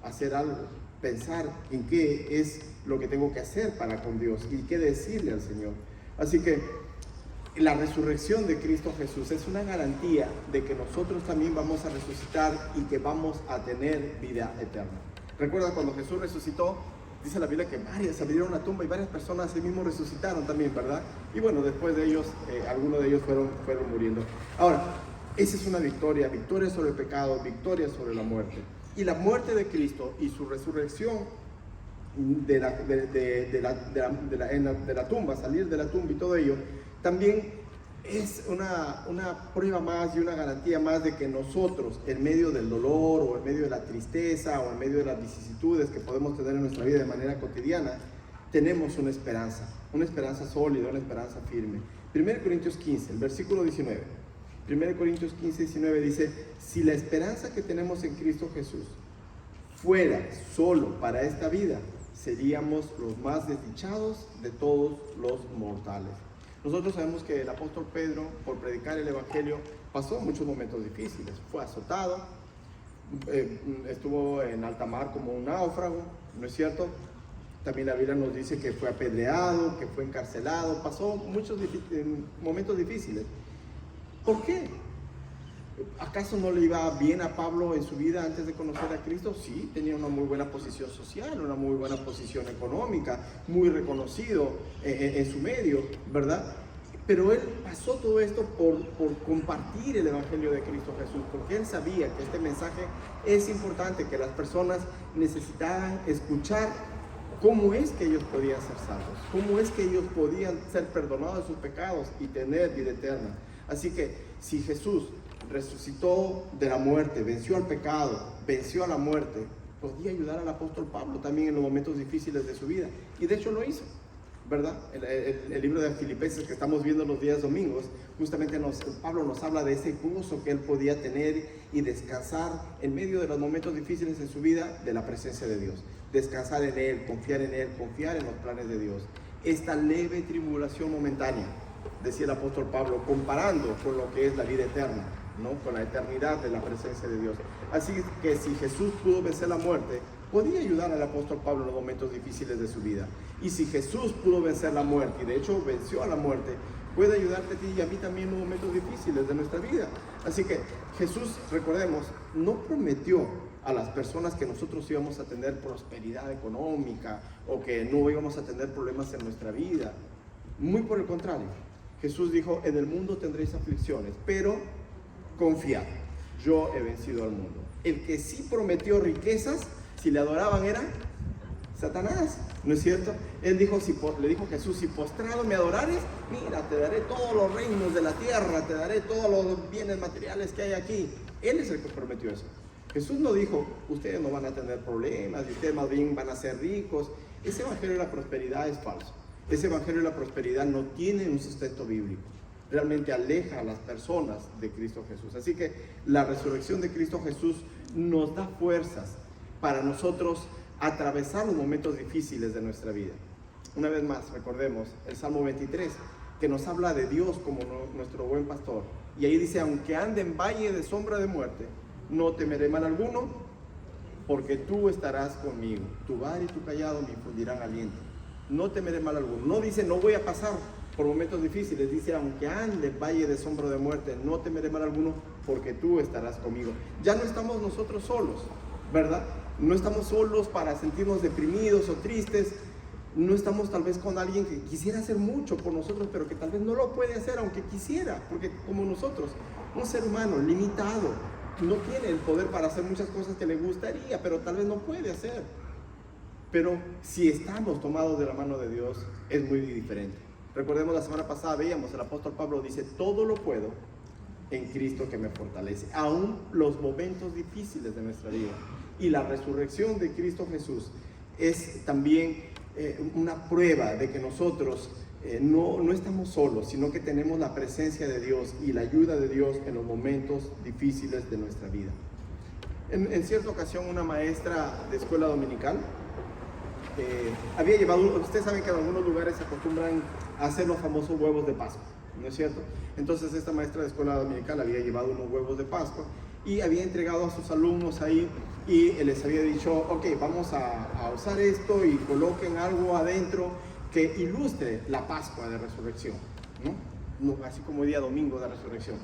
hacer algo? Pensar en qué es lo que tengo que hacer para con Dios y qué decirle al Señor. Así que la resurrección de Cristo Jesús es una garantía de que nosotros también vamos a resucitar y que vamos a tener vida eterna. Recuerda cuando Jesús resucitó, dice la Biblia que se abrieron una tumba y varias personas así mismo resucitaron también, ¿verdad? Y bueno, después de ellos, algunos de ellos fueron muriendo. Ahora, esa es una victoria sobre el pecado, victoria sobre la muerte. Y la muerte de Cristo y su resurrección de la tumba, salir de la tumba y todo ello, también es una prueba más y una garantía más de que nosotros, en medio del dolor o en medio de la tristeza o en medio de las vicisitudes que podemos tener en nuestra vida de manera cotidiana, tenemos una esperanza sólida, una esperanza firme. 1 Corintios 15, el versículo 19. 1 Corintios 15, 19 dice, si la esperanza que tenemos en Cristo Jesús fuera solo para esta vida, seríamos los más desdichados de todos los mortales. Nosotros sabemos que el apóstol Pedro, por predicar el Evangelio, pasó muchos momentos difíciles. Fue azotado, estuvo en alta mar como un náufrago, ¿no es cierto? También la Biblia nos dice que fue apedreado, que fue encarcelado, pasó muchos momentos difíciles. ¿Por qué? ¿Acaso no le iba bien a Pablo en su vida antes de conocer a Cristo? Sí, tenía una muy buena posición social, una muy buena posición económica, muy reconocido en su medio, ¿verdad? Pero él pasó todo esto por compartir el Evangelio de Cristo Jesús, porque él sabía que este mensaje es importante, que las personas necesitaban escuchar cómo es que ellos podían ser salvos, cómo es que ellos podían ser perdonados de sus pecados y tener vida eterna. Así que si Jesús resucitó de la muerte, venció al pecado, venció a la muerte, podía ayudar al apóstol Pablo también en los momentos difíciles de su vida. Y de hecho lo hizo, ¿verdad? El libro de Filipenses que estamos viendo los días domingos, justamente Pablo nos habla de ese gozo que él podía tener y descansar en medio de los momentos difíciles en su vida, de la presencia de Dios. Descansar en Él, confiar en los planes de Dios. Esta leve tribulación momentánea, decía el apóstol Pablo, comparando con lo que es la vida eterna, ¿no? Con la eternidad de la presencia de Dios. Así que si Jesús pudo vencer la muerte, podía ayudar al apóstol Pablo en los momentos difíciles de su vida. Y si Jesús pudo vencer la muerte, y de hecho venció a la muerte, puede ayudarte a ti y a mí también en los momentos difíciles de nuestra vida. Así que Jesús, recordemos, no prometió a las personas que nosotros íbamos a tener prosperidad económica o que no íbamos a tener problemas en nuestra vida. Muy por el contrario, Jesús dijo, en el mundo tendréis aflicciones, pero confiad, yo he vencido al mundo. El que sí prometió riquezas, si le adoraban, era Satanás, ¿no es cierto? Él dijo, le dijo Jesús, si postrado me adorares, mira, te daré todos los reinos de la tierra, te daré todos los bienes materiales que hay aquí. Él es el que prometió eso. Jesús no dijo, ustedes no van a tener problemas, y ustedes más bien van a ser ricos. Ese evangelio de la prosperidad es falso. Ese evangelio de la prosperidad no tiene un sustento bíblico. Realmente aleja a las personas de Cristo Jesús. Así que la resurrección de Cristo Jesús nos da fuerzas para nosotros atravesar los momentos difíciles de nuestra vida. Una vez más, recordemos el Salmo 23, que nos habla de Dios como nuestro buen pastor. Y ahí dice, aunque ande en valle de sombra de muerte, no temeré mal alguno, porque tú estarás conmigo. Tu vara y tu callado me infundirán aliento. No temeré mal alguno. No dice, no voy a pasar por momentos difíciles. Dice, aunque ande en valle de sombra de muerte, no temeré mal alguno, porque tú estarás conmigo. Ya no estamos nosotros solos, ¿verdad? No estamos solos para sentirnos deprimidos o tristes. No estamos tal vez con alguien que quisiera hacer mucho por nosotros, pero que tal vez no lo puede hacer aunque quisiera, porque como nosotros, un ser humano limitado, no tiene el poder para hacer muchas cosas que le gustaría, pero tal vez no puede hacer. Pero si estamos tomados de la mano de Dios, es muy diferente. Recordemos la semana pasada veíamos, el apóstol Pablo dice, todo lo puedo en Cristo que me fortalece, aún los momentos difíciles de nuestra vida. Y la resurrección de Cristo Jesús es también una prueba de que nosotros no estamos solos, sino que tenemos la presencia de Dios y la ayuda de Dios en los momentos difíciles de nuestra vida. En cierta ocasión, una maestra de escuela dominical había llevado, ustedes saben que en algunos lugares se acostumbran a hacer los famosos huevos de Pascua, ¿no es cierto? Entonces esta maestra de escuela dominical había llevado unos huevos de Pascua y había entregado a sus alumnos ahí y les había dicho, ok, vamos a usar esto y coloquen algo adentro que ilustre la Pascua de Resurrección, ¿no? Así como el día domingo de Resurrección.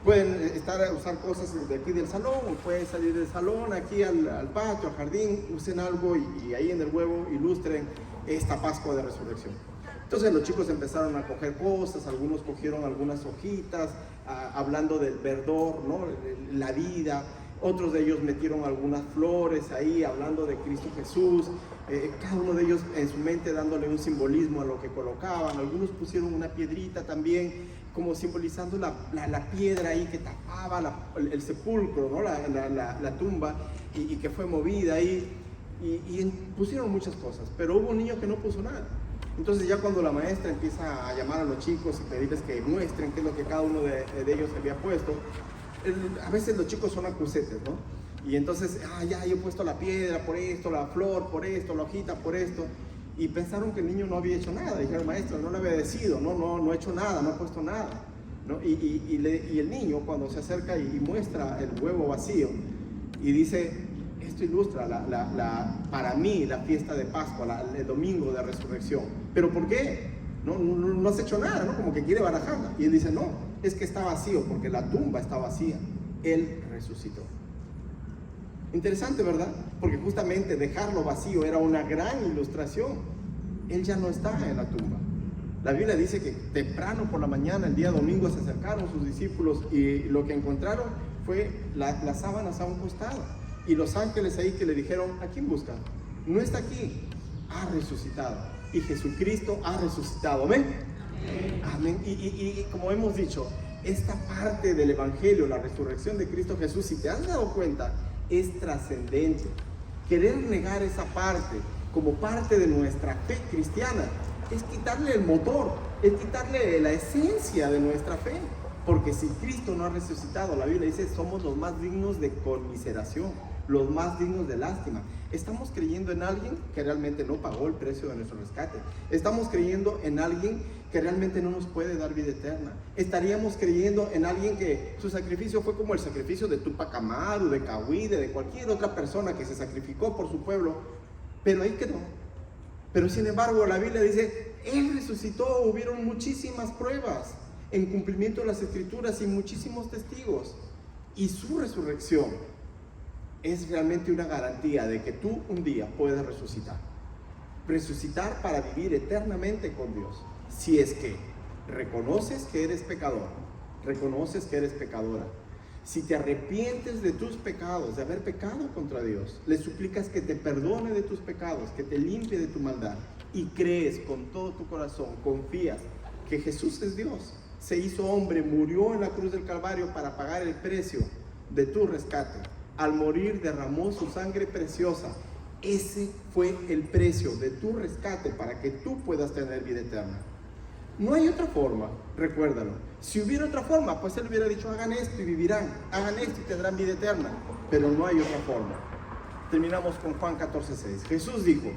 Pueden usar cosas de aquí del salón, o pueden salir del salón aquí al patio, al jardín, usen algo y ahí en el huevo ilustren esta Pascua de Resurrección. Entonces los chicos empezaron a coger cosas, algunos cogieron algunas hojitas, hablando del verdor, ¿no? La vida. Otros de ellos metieron algunas flores ahí, hablando de Cristo Jesús. Cada uno de ellos en su mente dándole un simbolismo a lo que colocaban. Algunos pusieron una piedrita también, como simbolizando la piedra ahí que tapaba el sepulcro, ¿no? la tumba, y que fue movida ahí. Y pusieron muchas cosas, pero hubo un niño que no puso nada. Entonces ya cuando la maestra empieza a llamar a los chicos y pedirles que muestren qué es lo que cada uno de ellos había puesto, a veces los chicos son acusetes, ¿no? Y entonces, ya yo he puesto la piedra por esto, la flor por esto, la hojita por esto. y pensaron que el niño no había hecho nada. Dijeron, maestro, no le ha obedecido, no ha hecho nada, no ha puesto nada, ¿no? Y el niño, cuando se acerca y muestra el huevo vacío y dice, esto ilustra para mí la fiesta de Pascua, el domingo de resurrección. ¿Pero por qué? No has hecho nada, ¿no? Como que quiere barajarla. Y él dice, no, es que está vacío, porque la tumba está vacía. Él resucitó. Interesante, ¿verdad? Porque justamente dejarlo vacío era una gran ilustración. Él ya no está en la tumba. La Biblia dice que temprano por la mañana, el día domingo, se acercaron sus discípulos y lo que encontraron fue las sábanas a un costado. Y los ángeles ahí que le dijeron, ¿a quién buscan? No está aquí, ha resucitado. Y Jesucristo ha resucitado. ¿Amén? Amén. Y como hemos dicho, esta parte del Evangelio, la resurrección de Cristo Jesús, si te has dado cuenta, es trascendente. Querer negar esa parte como parte de nuestra fe cristiana es quitarle el motor, es quitarle la esencia de nuestra fe. Porque si Cristo no ha resucitado, la Biblia dice, somos los más dignos de conmiseración, los más dignos de lástima. Estamos creyendo en alguien que realmente no pagó el precio de nuestro rescate. Estamos creyendo en alguien que realmente no nos puede dar vida eterna. Estaríamos creyendo en alguien que su sacrificio fue como el sacrificio de Tupac Amaru, de Kawide, de cualquier otra persona que se sacrificó por su pueblo, pero ahí quedó. Pero sin embargo la Biblia dice, Él resucitó, hubieron muchísimas pruebas en cumplimiento de las Escrituras y muchísimos testigos. Y su resurrección es realmente una garantía de que tú un día puedes resucitar. Resucitar para vivir eternamente con Dios. Si es que reconoces que eres pecador, reconoces que eres pecadora. Si te arrepientes de tus pecados, de haber pecado contra Dios, le suplicas que te perdone de tus pecados, que te limpie de tu maldad, y crees con todo tu corazón, confías que Jesús es Dios, se hizo hombre, murió en la cruz del Calvario para pagar el precio de tu rescate. Al morir derramó su sangre preciosa. Ese fue el precio de tu rescate para que tú puedas tener vida eterna. No hay otra forma, recuérdalo. Si hubiera otra forma, pues Él hubiera dicho, hagan esto y vivirán, hagan esto y tendrán vida eterna. Pero no hay otra forma. Terminamos con Juan 14:6. Jesús dijo,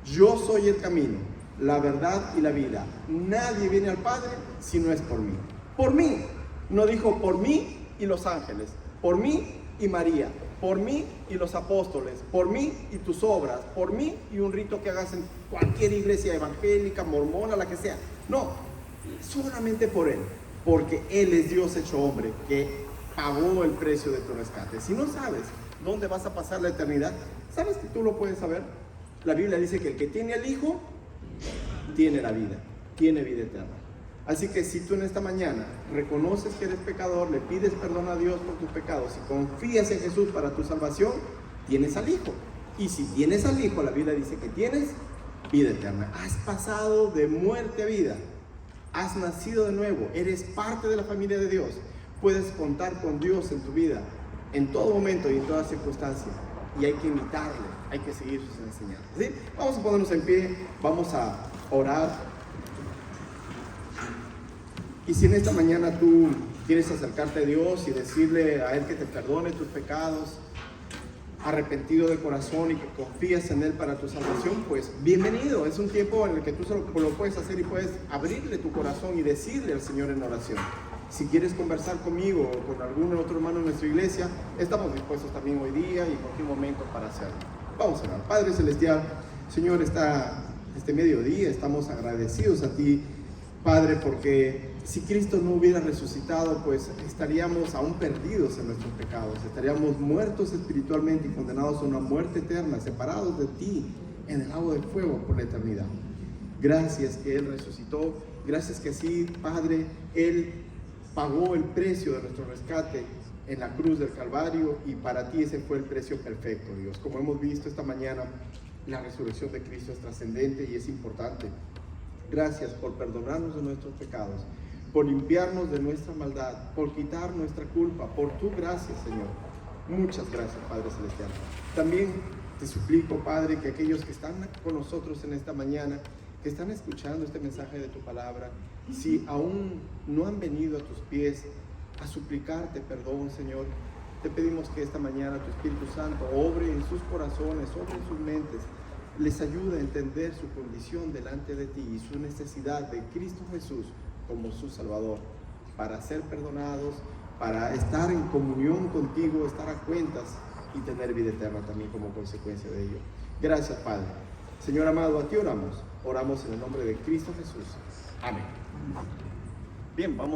yo soy el camino, la verdad y la vida. Nadie viene al Padre si no es por mí. Por mí. No dijo por mí y los ángeles, por mí y María, por mí y los apóstoles, por mí y tus obras, por mí y un rito que hagas en cualquier iglesia evangélica, mormona, la que sea. No, solamente por Él, porque Él es Dios hecho hombre, que pagó el precio de tu rescate. Si no sabes dónde vas a pasar la eternidad, ¿sabes que tú lo puedes saber? La Biblia dice que el que tiene al Hijo, tiene la vida, tiene vida eterna. Así que si tú en esta mañana reconoces que eres pecador, le pides perdón a Dios por tus pecados y confías en Jesús para tu salvación, tienes al Hijo. Y si tienes al Hijo, la Biblia dice que tienes vida eterna. Has pasado de muerte a vida. Has nacido de nuevo. Eres parte de la familia de Dios. Puedes contar con Dios en tu vida, en todo momento y en toda circunstancia. Y hay que imitarle, hay que seguir sus enseñanzas. ¿Sí? Vamos a ponernos en pie, vamos a orar. Y si en esta mañana tú quieres acercarte a Dios y decirle a Él que te perdone tus pecados, arrepentido de corazón y que confías en Él para tu salvación, pues bienvenido. Es un tiempo en el que tú lo puedes hacer y puedes abrirle tu corazón y decirle al Señor en oración. Si quieres conversar conmigo o con algún otro hermano en nuestra iglesia, estamos dispuestos también hoy día y en cualquier momento para hacerlo. Vamos a orar. Padre Celestial, Señor, este mediodía estamos agradecidos a ti, Padre, porque si Cristo no hubiera resucitado, pues estaríamos aún perdidos en nuestros pecados, estaríamos muertos espiritualmente y condenados a una muerte eterna, separados de ti en el lago de fuego por la eternidad. Gracias que Él resucitó, gracias que así, Padre, Él pagó el precio de nuestro rescate en la cruz del Calvario y para ti ese fue el precio perfecto, Dios. Como hemos visto esta mañana, la resurrección de Cristo es trascendente y es importante. Gracias por perdonarnos de nuestros pecados, por limpiarnos de nuestra maldad, por quitar nuestra culpa, por tu gracia, Señor. Muchas gracias, Padre Celestial. También te suplico, Padre, que aquellos que están con nosotros en esta mañana, que están escuchando este mensaje de tu palabra, si aún no han venido a tus pies a suplicarte perdón, Señor, te pedimos que esta mañana tu Espíritu Santo obre en sus corazones, obre en sus mentes, les ayude a entender su condición delante de ti y su necesidad de Cristo Jesús como su Salvador, para ser perdonados, para estar en comunión contigo, estar a cuentas y tener vida eterna también como consecuencia de ello. Gracias, Padre. Señor amado, a ti oramos. Oramos en el nombre de Cristo Jesús. Amén. Bien, vamos.